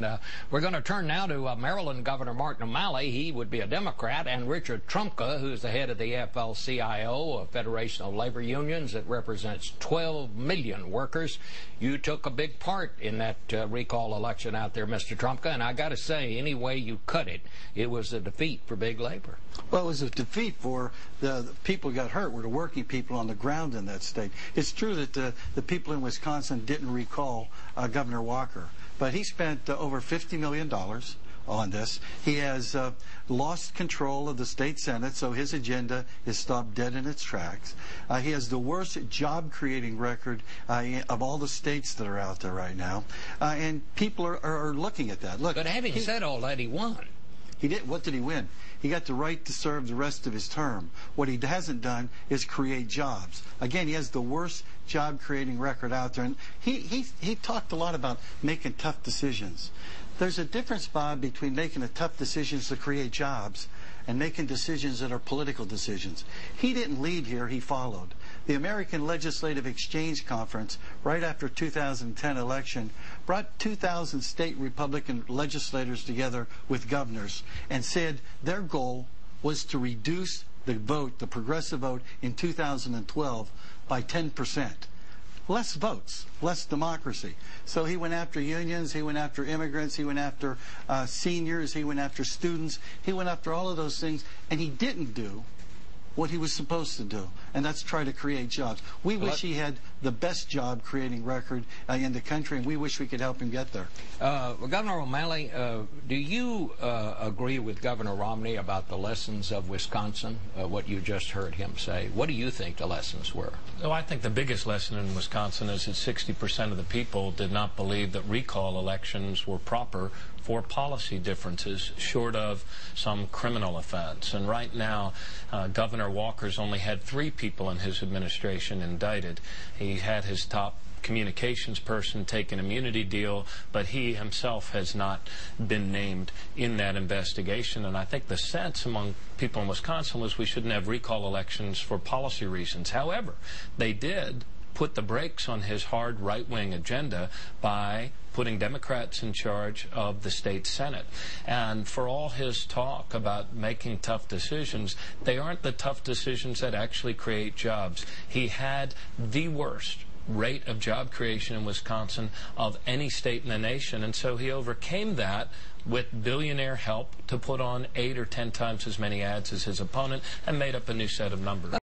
And we're going to turn now to Maryland Governor Martin O'Malley. He would be a Democrat, and Richard Trumka, who's the head of the AFL-CIO, a federation of labor unions that represents 12 million workers. You took a big part in that recall election out there, Mr. Trumka, and I got to say, any way you cut it, it was a defeat for big labor. Well, it was a defeat for the people who got hurt, were the working people on the ground in that state. It's true that the people in Wisconsin didn't recall Governor Walker, but he spent over $50 million on this. He has lost control of the state Senate, so his agenda is stopped dead in its tracks. He has the worst job-creating record of all the states that are out there right now, and people are looking at that. Look, but having said all that, he won. He did. What did he win? He got the right to serve the rest of his term. What he hasn't done is create jobs. Again, he has the worst job-creating record out there. And he talked a lot about making tough decisions. There's a difference, Bob, between making the tough decisions to create jobs and making decisions that are political decisions. He didn't lead here, he followed. The American Legislative Exchange Conference, right after 2010 election, brought 2,000 state Republican legislators together with governors and said their goal was to reduce the vote, the progressive vote, in 2012 by 10%. Less votes, less democracy. So he went after unions, he went after immigrants, he went after seniors, he went after students, he went after all of those things, and he didn't do what he was supposed to do, and that's try to create jobs. We wish he had the best job-creating record in the country, and we wish we could help him get there. Well, Governor O'Malley, do you agree with Governor Romney about the lessons of Wisconsin, what you just heard him say? What do you think the lessons were? Well, I think the biggest lesson in Wisconsin is that 60% of the people did not believe that recall elections were proper for policy differences, short of some criminal offense. And right now, Governor Walker's only had 3 people in his administration indicted. He had his top communications person take an immunity deal, but he himself has not been named in that investigation. And I think the sense among people in Wisconsin was we shouldn't have recall elections for policy reasons. However, they did put the brakes on his hard right-wing agenda by putting Democrats in charge of the state Senate. And for all his talk about making tough decisions, they aren't the tough decisions that actually create jobs. He had the worst rate of job creation in Wisconsin of any state in the nation, and so he overcame that with billionaire help to put on 8 or 10 times as many ads as his opponent and made up a new set of numbers.